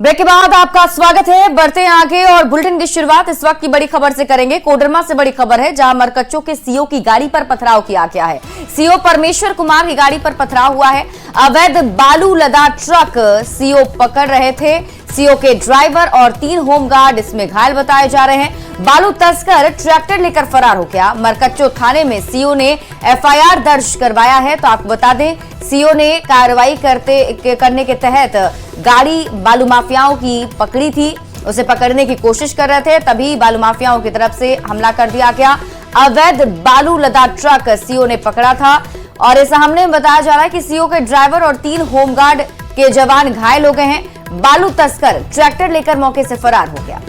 Break के बाद आपका स्वागत है। बढ़ते हैं आगे और बुलेटिन की शुरुआत इस वक्त की बड़ी खबर से करेंगे। कोडरमा से बड़ी खबर है, जहां मरकच्चों के सीओ की गाड़ी पर पथराव किया गया है। सीओ परमेश्वर कुमार की गाड़ी पर पथराव हुआ है। अवैध बालू लदा ट्रक सीओ पकड़ रहे थे। सीओ के ड्राइवर और 3 होमगार्ड इसमें घायल बताए जा रहे हैं। बालू तस्कर ट्रैक्टर लेकर फरार हो गया। मरकच्चो थाने में सीओ ने एफआईआर दर्ज करवाया है। तो आपको बता दें, सीओ ने कार्रवाई करने के तहत गाड़ी बालू माफियाओं की पकड़ी थी। उसे पकड़ने की कोशिश कर रहे थे, तभी बालू माफियाओं की तरफ से हमला कर दिया गया। अवैध बालू लदा ट्रक सीओ ने पकड़ा था और इस हमले में बताया जा रहा है कि सीओ के ड्राइवर और 3 होमगार्ड के जवान घायल हो गए हैं। बालू तस्कर ट्रैक्टर लेकर मौके से फरार हो गया।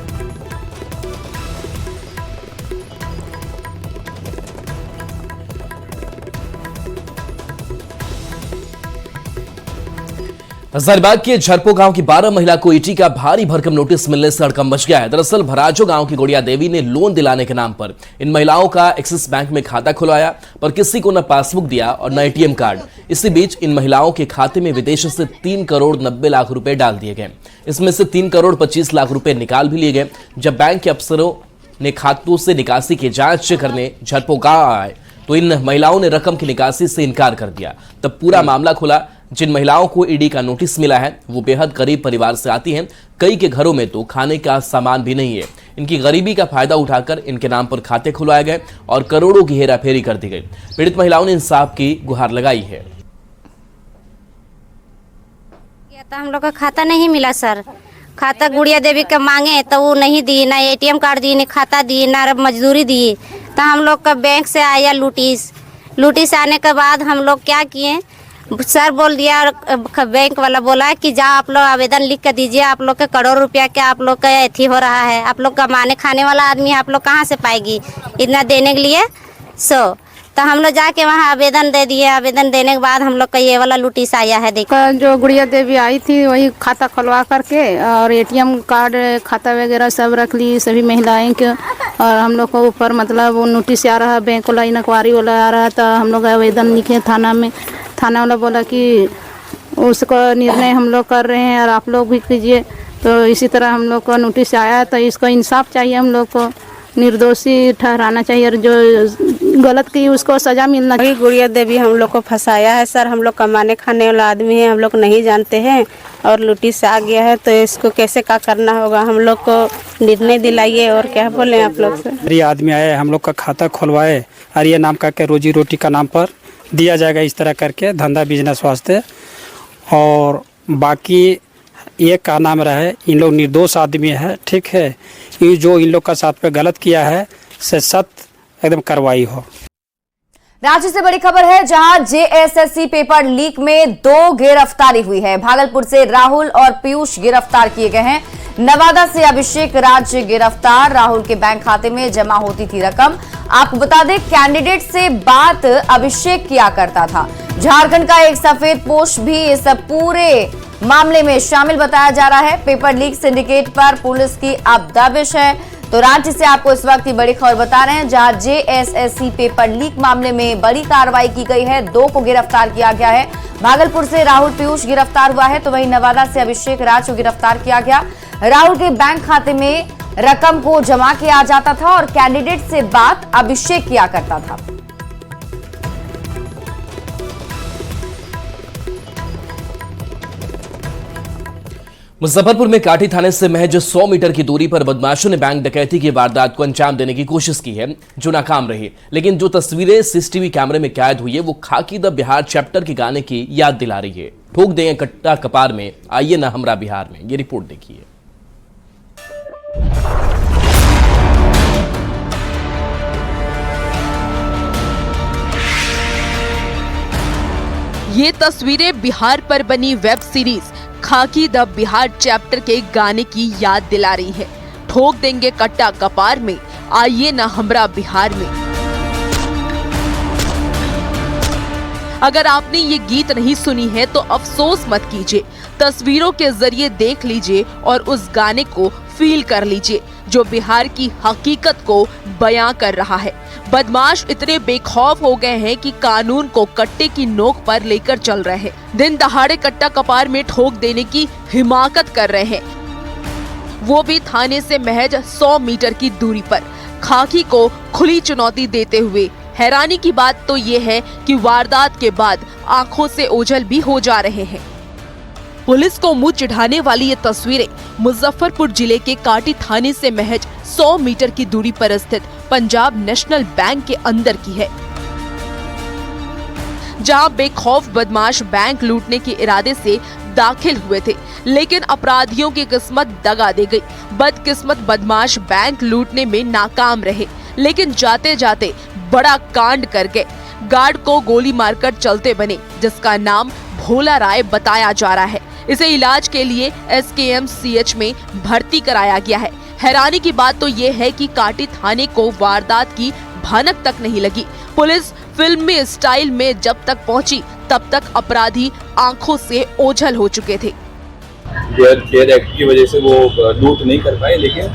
हजारीबाग के झरपो गांव की 12 महिला को ईटी का भारी भरकम नोटिस मिलने से हड़कंप मच गया है। दरअसल भराजो गांव की गुड़िया देवी ने लोन दिलाने के नाम पर इन महिलाओं का एक्सिस बैंक में खाता खुलवाया, पर किसी को न पासबुक दिया और न एटीएम कार्ड। इसी बीच इन महिलाओं के खाते में विदेश से 3 करोड़ 90 लाख रुपए डाल दिए गए। इसमें से 3 करोड़ 25 लाख रुपए निकाल भी लिए गए। जब बैंक के अफसरों ने खातों से निकासी की जांच करने झरपो गांव आए तो इन महिलाओं ने रकम की निकासी से इनकार कर दिया। तब पूरा मामला खुला। जिन महिलाओं को ईडी का नोटिस मिला है वो बेहद गरीब परिवार से आती हैं। कई के घरों में तो खाने का सामान भी नहीं है। इनकी गरीबी का फायदा उठाकर इनके नाम पर खाते खुलवाए गए और करोड़ों की हेराफेरी कर दी गई। पीड़ित महिलाओं ने इंसाफ की गुहार लगाई है। हम लोग का खाता नहीं मिला सर। खाता गुड़िया देवी का मांगे तो वो नहीं दी, ना एटीएम कार्ड दी, ना खाता दी, ना मजदूरी दी। तो हम लोग का बैंक से आया नोटिस आने के बाद हम लोग क्या किए, सर बोल दिया, बैंक वाला बोला कि जाओ आप लोग आवेदन लिख कर दीजिए, आप लोग के करोड़ रुपया के आप लोग का एथी हो रहा है, आप लोग कमाने खाने वाला आदमी आप लोग कहाँ से पाएगी इतना देने के लिए। तो हम लोग जाके वहाँ आवेदन दे दिए। आवेदन देने के बाद हम लोग का ये वाला नोटिस आया है। देखो जो गुड़िया देवी आई थी वही खाता खुलवा करके और एटीएम कार्ड खाता वगैरह सब रख ली सभी महिलाएं के। और हम लोग को ऊपर मतलब वो नोटिस आ रहा है, बैंक वाला इंक्वायरी वाला आ रहा है। तो हम लोग आवेदन लिखे थाना में। थाना वाला बोला कि उसका निर्णय हम लोग कर रहे हैं और आप लोग भी कीजिए। तो इसी तरह हम लोग को नोटिस आया। तो इसको इंसाफ चाहिए, हम लोग को निर्दोषी ठहराना चाहिए और जो गलत की उसको सजा मिलना चाहिए। गुड़िया देवी हम लोग को फंसाया है सर। हम लोग कमाने खाने वाला आदमी है, हम लोग नहीं जानते हैं और नोटिस आ गया है। तो इसको कैसे क्या करना होगा, हम लोग को निर्णय दिलाइए। और क्या बोले आप लोग से। ये आदमी आए, हम लोग का खाता खुलवाए और ये नाम करके रोजी रोटी का नाम पर दिया जाएगा, इस तरह करके धंधा बिजनेस वास्ते। और बाकी ये का नाम रहे, इन लोग निर्दोष आदमी है, ठीक है। ये जो इन लोग का साथ पे गलत किया है से सख्त एकदम कार्रवाई हो। राज्य से बड़ी खबर है, जहां जेएसएससी पेपर लीक में 2 गिरफ्तारी हुई है। भागलपुर से राहुल और पीयूष गिरफ्तार किए गए हैं। नवादा से अभिषेक राज गिरफ्तार। राहुल के बैंक खाते में जमा होती थी रकम। आपको बता दें, कैंडिडेट से बात अभिषेक किया करता था। झारखंड का एक सफेद पोश भी इस पूरे मामले में शामिल बताया जा रहा है। पेपर लीक सिंडिकेट पर पुलिस की अब दबिश है। तो राज्य से आपको इस वक्त की बड़ी खबर बता रहे हैं, जहां जेएसएससी पेपर लीक मामले में बड़ी कार्रवाई की गई है। 2 को गिरफ्तार किया गया है। भागलपुर से राहुल पीयूष गिरफ्तार हुआ है, तो वहीं नवादा से अभिषेक राज को गिरफ्तार किया गया। राहुल के बैंक खाते में रकम को जमा किया जाता था और कैंडिडेट से बात अभिषेक किया करता था। मुजफ्फरपुर में काठी थाने से महज 100 मीटर की दूरी पर बदमाशों ने बैंक डकैती की वारदात को अंजाम देने की कोशिश की है, जो नाकाम रही। लेकिन जो तस्वीरें सीसीटीवी कैमरे में कैद हुई है वो खाकी द बिहार चैप्टर के गाने की याद दिला रही है। ठोक देंगे कट्टा कपार में, आइए ना हमरा बिहार में। ये रिपोर्ट देखिए। ये तस्वीरें बिहार पर बनी वेब सीरीज खाकी द बिहार चैप्टर के गाने की याद दिला रही है। ठोक देंगे कट्टा कपार में, आइए ना हमरा बिहार में। अगर आपने ये गीत नहीं सुनी है तो अफसोस मत कीजिए। तस्वीरों के जरिए देख लीजिए और उस गाने को फील कर लीजिए, जो बिहार की हकीकत को बयां कर रहा है। बदमाश इतने बेखौफ हो गए हैं कि कानून को कट्टे की नोक पर लेकर चल रहे हैं। दिन दहाड़े कट्टा कपार में ठोक देने की हिमाकत कर रहे हैं। वो भी थाने से महज 100 मीटर की दूरी पर। खाकी को खुली चुनौती देते हुए। हैरानी की बात तो ये है कि वारदात के बाद आंखों से ओझल भी हो जा रहे हैं। पुलिस को मुंह चिढ़ाने वाली ये तस्वीरें मुजफ्फरपुर जिले के काटी थाने से महज 100 मीटर की दूरी पर स्थित पंजाब नेशनल बैंक के अंदर की है, जहां बेखौफ बदमाश बैंक लूटने के इरादे से दाखिल हुए थे, लेकिन अपराधियों की किस्मत दगा दे गई। बदकिस्मत बदमाश बैंक लूटने में नाकाम रहे, लेकिन जाते जाते बड़ा कांड कर गए। गार्ड को गोली मारकर चलते बने, जिसका नाम भोला राय बताया जा रहा है। इसे इलाज के लिए SKMCH में भर्ती कराया गया है। हैरानी की बात तो ये है कि काटी थाने को वारदात की भनक तक नहीं लगी। पुलिस फिल्मी स्टाइल में जब तक पहुंची, तब तक अपराधी आंखों से ओझल हो चुके थे। केयर एक्ट की वजह से वो लूट नहीं कर पाए, लेकिन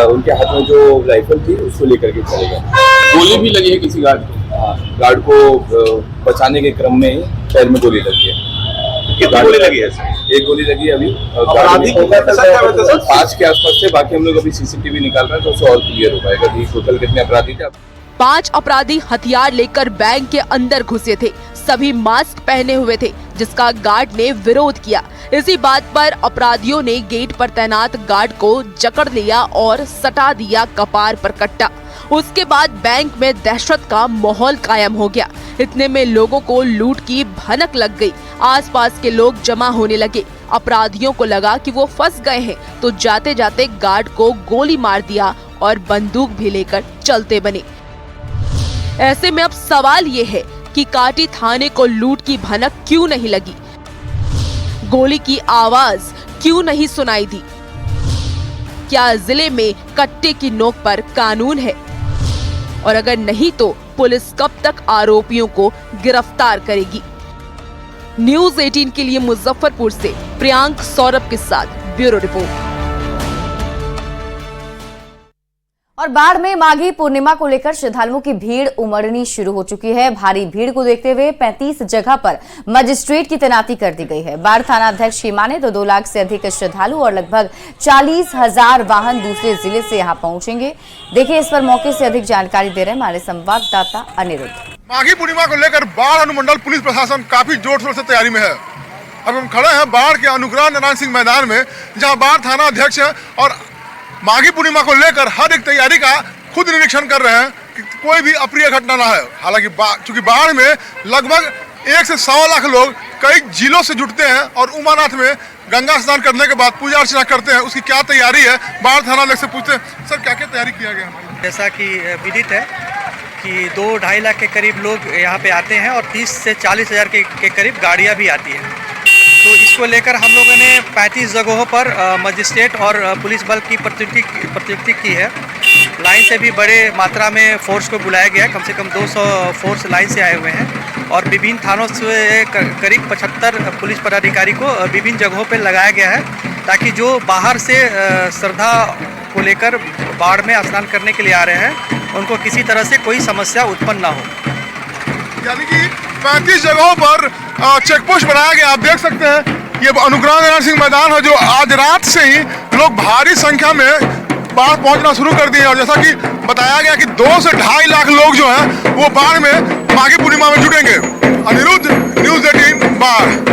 उनके हाथ में जो राइफल थी उसको लेकर के चले गए। गोली भी लगी है किसी गार्ड को। गार्ड को बचाने के क्रम में पैर में गोली लगी है। कितनी गोली लगी है? एक गोली लगी है अभी। 5 के आसपास से, बाकी हम लोग अभी CCTV निकाल रहे हैं, तो उससे और क्लियर हो पाएगा कि टोटल कितने अपराधी थे। 5 अपराधी हथियार लेकर बैंक के अंदर घुसे थे। सभी मास्क पहने हुए थे, जिसका गार्ड ने विरोध किया। इसी बात पर अपराधियों ने गेट पर तैनात गार्ड को जकड़ लिया और सटा दिया कपार पर कट्टा। उसके बाद बैंक में दहशत का माहौल कायम हो गया। इतने में लोगों को लूट की भनक लग गई। आसपास के लोग जमा होने लगे। अपराधियों को लगा कि वो फंस गए हैं, तो जाते जाते गार्ड को गोली मार दिया और बंदूक भी लेकर चलते बने। ऐसे में अब सवाल ये है कि काटी थाने को लूट की भनक क्यों नहीं लगी? गोली की आवाज क्यों नहीं सुनाई दी? क्या जिले में कट्टे की नोक पर कानून है? और अगर नहीं तो पुलिस कब तक आरोपियों को गिरफ्तार करेगी? न्यूज़ 18 के लिए मुजफ्फरपुर से प्रियांक सौरभ के साथ ब्यूरो रिपोर्ट। और बाढ़ में माघी पूर्णिमा को लेकर श्रद्धालुओं की भीड़ उमड़नी शुरू हो चुकी है। भारी भीड़ को देखते हुए 35 जगह पर मजिस्ट्रेट की तैनाती कर दी गई है। बाढ़ थाना अध्यक्ष की माने तो 2 लाख से अधिक श्रद्धालु और लगभग 40,000 वाहन दूसरे जिले से यहां पहुंचेंगे। देखिए, इस पर मौके से अधिक जानकारी दे रहे हैं हमारे संवाददाता अनिरुद्ध। माघी पूर्णिमा को लेकर बाढ़ अनुमंडल पुलिस प्रशासन काफी जोर शोर से तैयारी में है। अब हम खड़े हैं बाढ़ के अनुग्रह नारायण सिंह मैदान में, जहां बाढ़ थाना अध्यक्ष है और माघी पूर्णिमा को लेकर हर एक तैयारी का खुद निरीक्षण कर रहे हैं कि कोई भी अप्रिय घटना ना है। हालांकि चूंकि बाढ़ में लगभग 1 से 1.25 लाख लोग कई जिलों से जुटते हैं और उमानाथ में गंगा स्नान करने के बाद पूजा अर्चना करते हैं। उसकी क्या तैयारी है, बाढ़ थाना अध्यक्ष से पूछते हैं। सर, क्या क्या तैयारी किया गया हमारी? जैसा कि विदित है कि 2-2.5 लाख के करीब लोग यहाँ पे आते हैं और 30 से 40 हज़ार के करीब गाड़ियाँ भी आती हैं। तो इसको लेकर हम लोगों ने 35 जगहों पर मजिस्ट्रेट और पुलिस बल की प्रतिनियुक्ति की है। लाइन से भी बड़े मात्रा में फोर्स को बुलाया गया है। कम से कम 200 फोर्स लाइन से आए हुए हैं और विभिन्न थानों से करीब 75 पुलिस पदाधिकारी को विभिन्न जगहों पर लगाया गया है, ताकि जो बाहर से श्रद्धा को लेकर बाढ़ में स्नान करने के लिए आ रहे हैं, उनको किसी तरह से कोई समस्या उत्पन्न ना हो। यानी कि 35 जगहों पर चेक पोस्ट बनाया गया। आप देख सकते हैं ये अनुग्रह नारायण सिंह मैदान है, जो आज रात से ही लोग भारी संख्या में बाढ़ पहुंचना शुरू कर दिए। और जैसा कि बताया गया कि 2 से 2.5 लाख लोग जो हैं वो बाढ़ में माघी पूर्णिमा में जुटेंगे। अनिरुद्ध, न्यूज़ 18 बाढ़।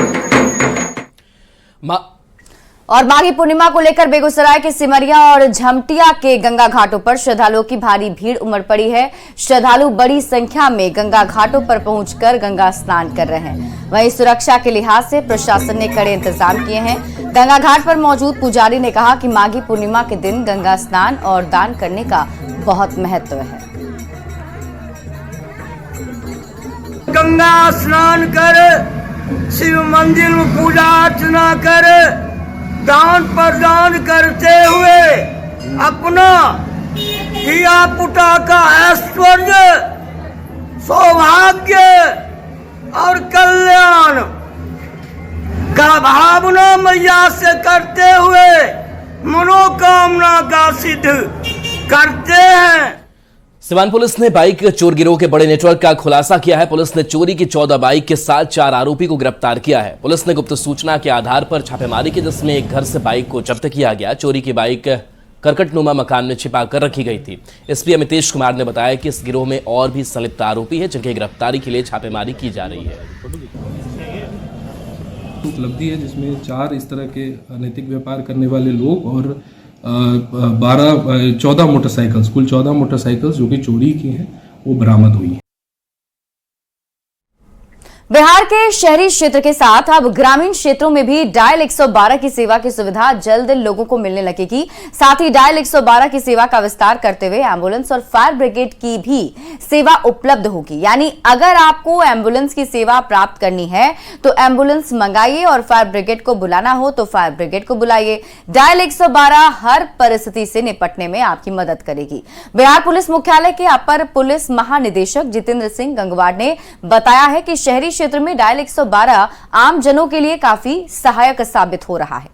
और माघी पूर्णिमा को लेकर बेगूसराय के सिमरिया और झमटिया के गंगा घाटों पर श्रद्धालुओं की भारी भीड़ उमड़ पड़ी है। श्रद्धालु बड़ी संख्या में गंगा घाटों पर पहुंचकर गंगा स्नान कर रहे हैं। वहीं सुरक्षा के लिहाज से प्रशासन ने कड़े इंतजाम किए हैं। गंगा घाट पर मौजूद पुजारी ने कहा कि माघी पूर्णिमा के दिन गंगा स्नान और दान करने का बहुत महत्व है। गंगा स्नान कर, शिव मंदिर में पूजा अर्चना कर, दान प्रदान करते हुए अपना धिया पुता का ऐश्वर्य, सौभाग्य और कल्याण का भावना मैया से करते हुए मनोकामना का सिद्ध करते हैं। सिवान पुलिस ने बाइक चोर गिरोह के बड़े नेटवर्क का खुलासा किया है। पुलिस ने चोरी की 14 बाइक के साथ 4 आरोपी को गिरफ्तार किया है। पुलिस ने गुप्त सूचना के आधार पर छापेमारी की, जिसमें एक घर से बाइक को जब्त किया गया। चोरी की बाइक करकटनुमा मकान में छिपा कर रखी गई थी। एसपी अमितेश कुमार ने बताया कि इस गिरोह में और भी संलिप्त आरोपी है, जिनकी गिरफ्तारी के लिए छापेमारी की जा रही है। उपलब्धि है जिसमें 4 इस तरह के अनैतिक व्यापार करने वाले लोग और 14 मोटरसाइकिल्स, कुल 14 मोटरसाइकिल्स जो कि चोरी की हैं वो बरामद हुई हैं। बिहार के शहरी क्षेत्र के साथ अब ग्रामीण क्षेत्रों में भी डायल 112 की सेवा की सुविधा जल्द लोगों को मिलने लगेगी। साथ ही डायल 112 की सेवा का विस्तार करते हुए एम्बुलेंस और फायर ब्रिगेड की भी सेवा उपलब्ध होगी। यानी अगर आपको एम्बुलेंस की सेवा प्राप्त करनी है तो एम्बुलेंस मंगाइए और फायर ब्रिगेड को बुलाना हो तो फायर ब्रिगेड को बुलाइए। डायल 112 हर परिस्थिति से निपटने में आपकी मदद करेगी। बिहार पुलिस मुख्यालय के अपर पुलिस महानिदेशक जितेंद्र सिंह गंगवार ने बताया है कि शहरी क्षेत्र में डायल 112 आम जनों के लिए काफी सहायक साबित हो रहा है।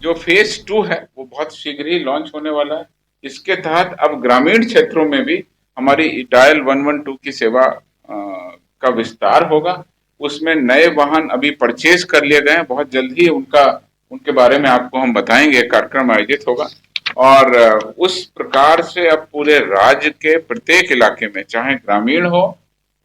जो फेज 2 है वो बहुत शीघ्र ही लॉन्च होने वाला है। इसके तहत अब ग्रामीण क्षेत्रों में भी हमारी डायल 112 की सेवा का विस्तार होगा। उसमें नए वाहन अभी परचेज कर लिए गए हैं, बहुत जल्द ही उनके बारे में आपको हम बताएंगे। कार्यक्रम आयोजित होगा और उस प्रकार से अब पूरे राज्य के प्रत्येक इलाके में, चाहे ग्रामीण हो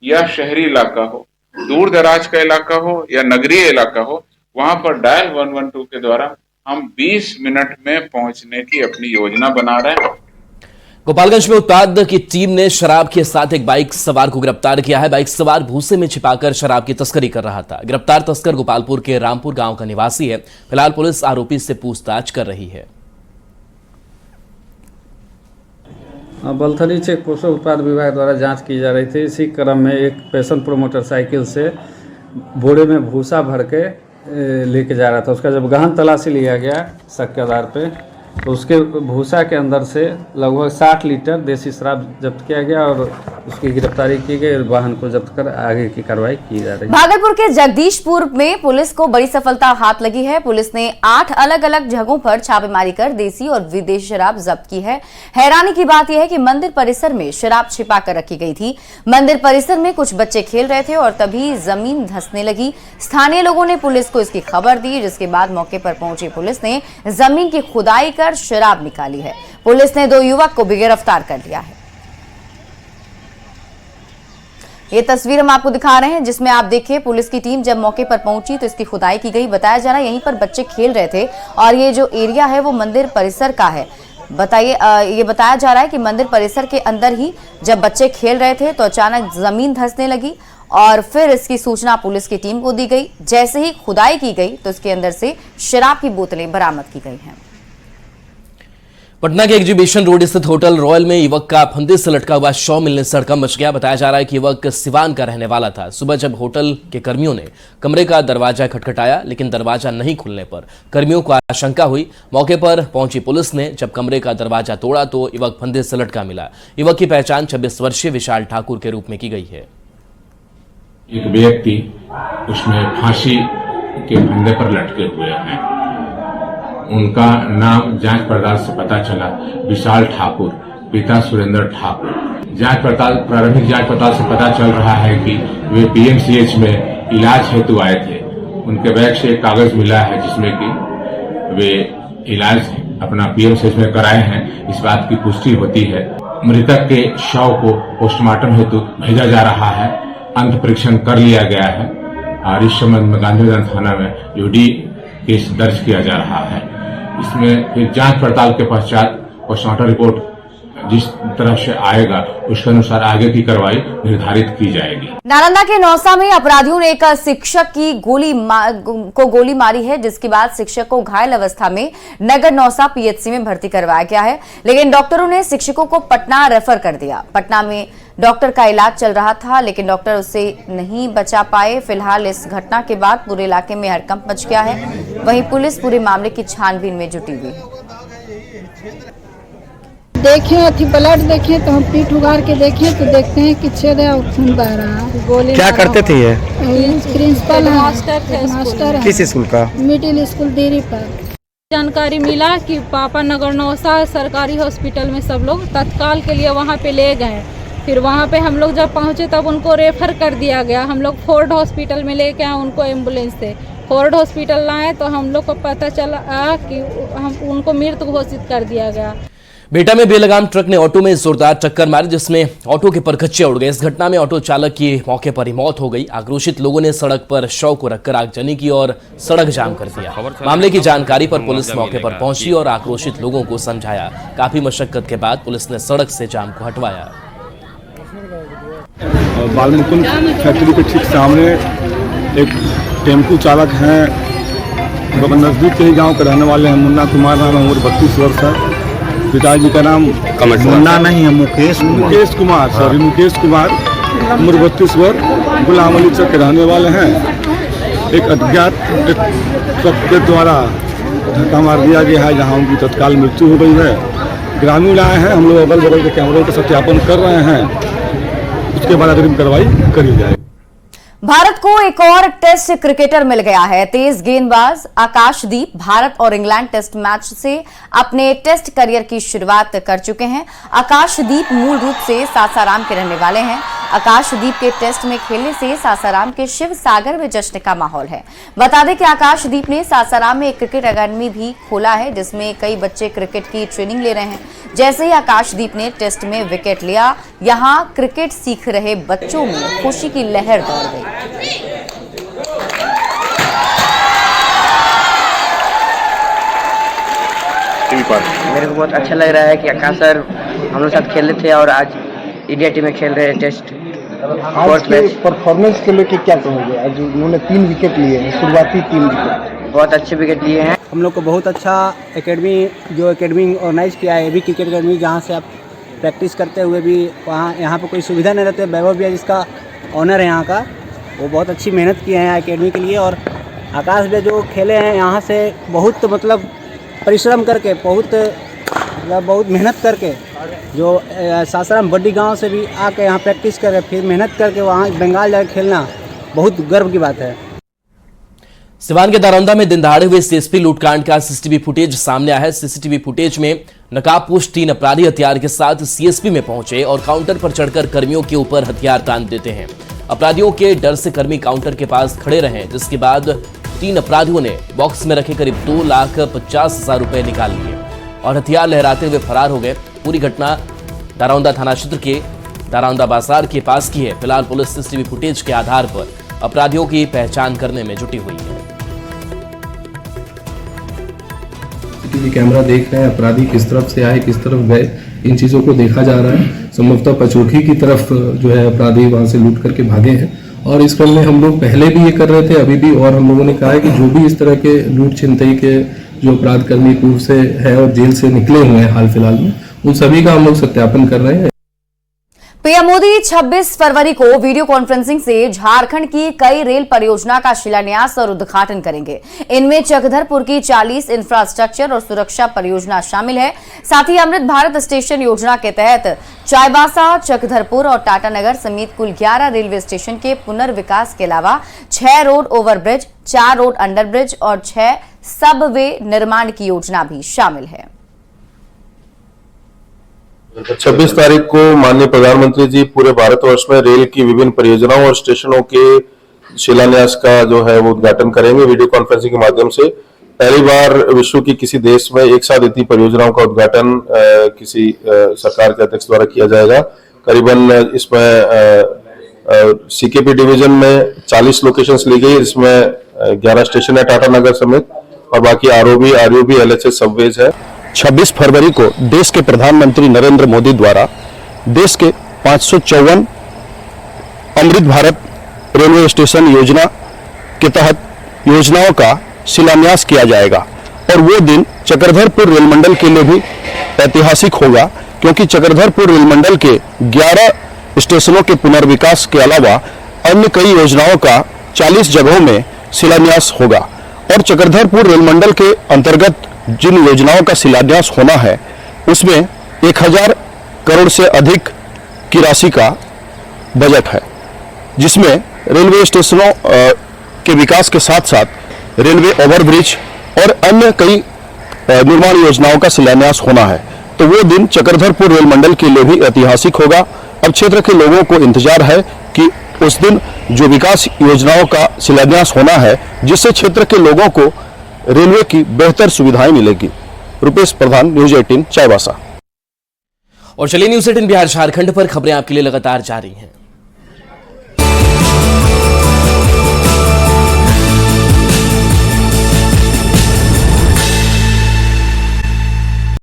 या शहरी इलाका हो, दूर दराज का इलाका हो या नगरीय इलाका हो, वहां पर डायल 112 के द्वारा हम 20 मिनट में पहुंचने की अपनी योजना बना रहे हैं। गोपालगंज में उत्पाद की टीम ने शराब के साथ एक बाइक सवार को गिरफ्तार किया है। बाइक सवार भूसे में छिपाकर शराब की तस्करी कर रहा था। गिरफ्तार तस्कर गोपालपुर के रामपुर गांव का निवासी है। फिलहाल पुलिस आरोपी से पूछताछ कर रही है। बलथरी चेक पोस्ट उत्पाद विभाग द्वारा जांच की जा रही थी। इसी क्रम में एक पैशन प्रो मोटरसाइकिल से बोरे में भूसा भर के लेके जा रहा था। उसका जब गहन तलाशी लिया गया शक के आधार पे, तो उसके भूसा के अंदर से लगभग 60 लीटर देसी शराब जब्त किया गया और उसकी गिरफ्तारी की गई और वाहन को जब्त कर आगे की कार्रवाई की जा रही है। भागलपुर के जगदीशपुर में पुलिस को बड़ी सफलता हाथ लगी है। पुलिस ने 8 अलग अलग जगहों पर छापेमारी कर देसी और विदेशी शराब जब्त की है। हैरानी की बात यह है कि मंदिर परिसर में शराब छिपा कर रखी गई थी। मंदिर परिसर में कुछ बच्चे खेल रहे थे और तभी जमीन धंसने लगी। स्थानीय लोगों ने पुलिस को इसकी खबर दी, जिसके बाद मौके पर पहुंची पुलिस ने जमीन की खुदाई कर शराब निकाली है। पुलिस ने 2 युवक को भी गिरफ्तार कर लिया है। ये तस्वीर हम आपको दिखा रहे हैं, जिसमें आप देखिए पुलिस की टीम जब मौके पर पहुंची तो इसकी खुदाई की गई। बताया जा रहा है यहीं पर बच्चे खेल रहे थे और ये जो एरिया है वो मंदिर परिसर का है। बताइए, ये बताया जा रहा है कि मंदिर परिसर के अंदर ही जब बच्चे खेल रहे थे तो अचानक जमीन धंसने लगी और फिर इसकी सूचना पुलिस की टीम को दी गई। जैसे ही खुदाई की गई तो इसके अंदर से शराब की बोतलें बरामद की गई हैं। पटना के एग्जीबिशन रोड स्थित होटल रॉयल में युवक का फंदे से लटका हुआ शव मिलने से हड़कंप मच गया। बताया जा रहा है कि युवक सिवान का रहने वाला था। सुबह जब होटल के कर्मियों ने कमरे का दरवाजा खटखटाया, लेकिन दरवाजा नहीं खुलने पर कर्मियों को आशंका हुई। मौके पर पहुंची पुलिस ने जब कमरे का दरवाजा तोड़ा तो युवक फंदे से लटका मिला। युवक की पहचान 26 वर्षीय विशाल ठाकुर के रूप में की गई है। एक व्यक्ति उसमें फांसी के फंदे पर लटके हुए हैं। उनका नाम जांच पड़ताल से पता चला विशाल ठाकुर, पिता सुरेंद्र ठाकुर। प्रारंभिक जांच पड़ताल से पता चल रहा है कि वे पीएमसीएच में इलाज हेतु आए थे। उनके बैग से एक कागज मिला है जिसमें कि वे इलाज अपना पीएमसीएच में कराए हैं। इस बात की पुष्टि होती है। मृतक के शव को पोस्टमार्टम हेतु भेजा जा रहा है। अंत परीक्षण कर लिया गया है और इस संबंध में गांधी मैदान थाना में यूडी केस दर्ज किया जा रहा है। इसमें फिर जांच पड़ताल के पश्चात पोस्टमार्टम रिपोर्ट जिस तरह से आएगा उसके अनुसार आगे की कार्रवाई निर्धारित की जाएगी। नालंदा के नौसा में अपराधियों ने एक शिक्षक की गोली मारी है, जिसके बाद शिक्षक को घायल अवस्था में नगर नौसा पीएचसी में भर्ती करवाया गया है। लेकिन डॉक्टरों ने शिक्षकों को पटना रेफर कर दिया। पटना में डॉक्टर का इलाज चल रहा था, लेकिन डॉक्टर उससे नहीं बचा पाए। फिलहाल इस घटना के बाद पूरे इलाके में हड़कंप मच गया है। वहीं पुलिस पूरे मामले की छानबीन में जुटी हुई है। देखें अथी ब्लड देखें तो हम पीठ उगाड़ के देखें तो देखते हैं कि छेद है और खून बह रहा है। गोली क्या करते थे ये? प्रिंसिपल है, मास्टर है। किस स्कूल का? मिडिल स्कूल देरी पर। जानकारी मिला कि पापा नगर नौसा सरकारी हॉस्पिटल में सब लोग तत्काल के लिए वहाँ पे ले गए। फिर वहाँ पे हम लोग जब पहुँचे तब उनको रेफर कर दिया गया। हम लोग फोर्ड हॉस्पिटल में लेके आए उनको एम्बुलेंस से। फोर्ड हॉस्पिटल लाए तो हम लोग को पता चला कि हम उनको मृत घोषित कर दिया गया। बेटा में बेलगाम ट्रक ने ऑटो में जोरदार टक्कर मारी, जिसमें ऑटो के परखच्चे उड़ गए। इस घटना में ऑटो चालक की मौके पर ही मौत हो गई। आक्रोशित लोगों ने सड़क पर शव को रखकर आगजनी की और सड़क जाम कर दिया। मामले की जानकारी पर पुलिस मौके पर पहुंची और आक्रोशित लोगों को समझाया। काफी मशक्कत के बाद पुलिस ने सड़क से जाम को हटवाया। बालमुकुंद फैक्ट्री के ठीक सामने एक टेम्पू चालक हैं, नजदीक के ही गाँव के रहने वाले हैं। मुन्ना कुमार नाम है, उम्र 32 वर्ष है। पिताजी का नाम मुन्ना नहीं है, मुकेश कुमार, सॉरी मुकेश कुमार, उम्र 32 वर्ष, गुलाम अली चक के रहने वाले हैं। एक अज्ञात ट्रक के द्वारा धक्का मार दिया गया है, जहां उनकी तत्काल मृत्यु हो गई है। ग्रामीण आए हैं, हम लोग अगल बगल के कैमरों का सत्यापन कर रहे हैं, उसके बाद अग्रिम कार्रवाई करी जाए। भारत को एक और टेस्ट क्रिकेटर मिल गया है। तेज गेंदबाज आकाशदीप भारत और इंग्लैंड टेस्ट मैच से अपने टेस्ट करियर की शुरुआत कर चुके हैं। आकाशदीप मूल रूप से सासाराम के रहने वाले हैं। आकाशदीप के टेस्ट में खेलने से सासाराम के शिव सागर में जश्न का माहौल है। बता दें कि आकाशदीप ने सासाराम में एक क्रिकेट अकादमी भी खोला है, जिसमें कई बच्चे क्रिकेट की ट्रेनिंग ले रहे हैं। जैसे ही आकाशदीप ने टेस्ट में विकेट लिया, यहां क्रिकेट सीख रहे बच्चों में खुशी की लहर दौड़ गई। मेरे को बहुत अच्छा लग रहा है कि आकाश सर हम लोग साथ खेले थे और आज इंडिया टीम में खेल रहे हैं टेस्ट। आज के परफॉर्मेंस के लेके क्या कहोगे? आज उन्होंने 3 विकेट लिए हैं, शुरुआती 3 विकेट, बहुत अच्छे विकेट लिए हैं। हम लोग को बहुत अच्छा एकेडमी ऑर्गेनाइज किया है, एबी क्रिकेट अकेडमी, जहाँ से आप प्रैक्टिस करते हुए भी वहाँ यहाँ पे कोई सुविधा नहीं रहती। वैभव भैया जिसका ऑनर है यहाँ का, वो बहुत अच्छी मेहनत किए हैं एकेडमी के लिए। और आकाश भैया जो खेले हैं यहाँ से बहुत परिश्रम करके, बहुत मेहनत करके, जो सासाराम बड्डी गांव से भी आके यहाँ प्रैक्टिस करके फिर मेहनत करके वहाँ बंगाल जाकर खेलना बहुत गर्व की बात है। सिवान के दारोंदा में दिन दहाड़े हुए सीएसपी लूटकांड का सीसीटीवी फुटेज सामने आया है। सीसीटीवी फुटेज में नकाबपोश 3 अपराधी हथियार के साथ सीएसपी में पहुंचे और काउंटर पर चढ़कर कर्मियों के ऊपर हथियार तान देते हैं। अपराधियों के डर से कर्मी काउंटर के पास खड़े रहे, जिसके बाद 3 अपराधियों ने बॉक्स में रखे करीब 2,50,000 रुपए निकाल लिए और हथियार लहराते हुए फरार हो गए। पूरी घटना दारोंदा थाना क्षेत्र के दारोंदा बाजार के पास की है। फिलहाल पुलिस सीसीटीवी फुटेज के आधार पर अपराधियों की पहचान करने में जुटी हुई है। सीसीटीवी कैमरा देख रहे हैं, अपराधी किस तरफ से आए, किस तरफ गए, इन चीजों को देखा जा रहा है। संभवतः पचोखी की तरफ जो है अपराधी वहां से लूट करके भागे हैं और इस क्रम में हम लोग पहले भी ये कर रहे थे, अभी भी, और हम लोगों ने कहा है कि जो भी इस तरह के लूट छिनतई के जो अपराध कर्मी पूर्व से है और जेल से निकले हुए हैं हाल फिलहाल में, उन सभी का हम लोग सत्यापन कर रहे हैं। पीएम मोदी 26 फरवरी को वीडियो कॉन्फ्रेंसिंग से झारखंड की कई रेल परियोजना का शिलान्यास और उद्घाटन करेंगे। इनमें चकधरपुर की 40 इंफ्रास्ट्रक्चर और सुरक्षा परियोजना शामिल है। साथ ही अमृत भारत स्टेशन योजना के तहत चाईबासा, चकधरपुर और टाटानगर समेत कुल 11 रेलवे स्टेशन के पुनर्विकास के अलावा 6 रोड ओवरब्रिज, 4 रोड अंडरब्रिज और 6 सबवे निर्माण की योजना भी शामिल है। 26 तारीख को माननीय प्रधानमंत्री जी पूरे भारतवर्ष में रेल की विभिन्न परियोजनाओं और स्टेशनों के शिलान्यास का जो है वो उद्घाटन करेंगे वीडियो कॉन्फ्रेंसिंग के माध्यम से। पहली बार विश्व की किसी देश में एक साथ इतनी परियोजनाओं का उद्घाटन किसी सरकार के अध्यक्ष द्वारा किया जाएगा। करीबन इसमें सीकेपी डिवीजन में 40 लोकेशंस ली गई, इसमें 11 स्टेशन है टाटानगर समेत और बाकी आरओबी, आरयूबी, एलएचएस सबवेज है। 26 फरवरी को देश के प्रधानमंत्री नरेंद्र मोदी द्वारा देश के 554 अमृत भारत रेलवे स्टेशन योजना के तहत योजनाओं का शिलान्यास किया जाएगा और वो दिन चक्रधरपुर रेल मंडल के लिए भी ऐतिहासिक होगा, क्योंकि चक्रधरपुर रेल मंडल के 11 स्टेशनों के पुनर्विकास के अलावा अन्य कई योजनाओं का 40 जगहों में शिलान्यास होगा और चक्रधरपुर रेल मंडल के अंतर्गत जिन योजनाओं का शिलान्यास होना है उसमें 1000 करोड़ से अधिक की राशि का बजट है, जिसमें रेलवे स्टेशनों के विकास के साथ साथ रेलवे ओवरब्रिज और अन्य कई निर्माण योजनाओं का शिलान्यास होना है, तो वो दिन चक्रधरपुर रेल मंडल के लिए भी ऐतिहासिक होगा। अब क्षेत्र के लोगों को इंतजार है कि उस दिन जो विकास योजनाओं का शिलान्यास होना है, जिससे क्षेत्र के लोगों को रेलवे की बेहतर सुविधाएं मिलेगी। रुपेश प्रधान, न्यूज 18 चाईबासा। और चलिए न्यूज 18 बिहार झारखंड पर खबरें आपके लिए लगातार जारी हैं।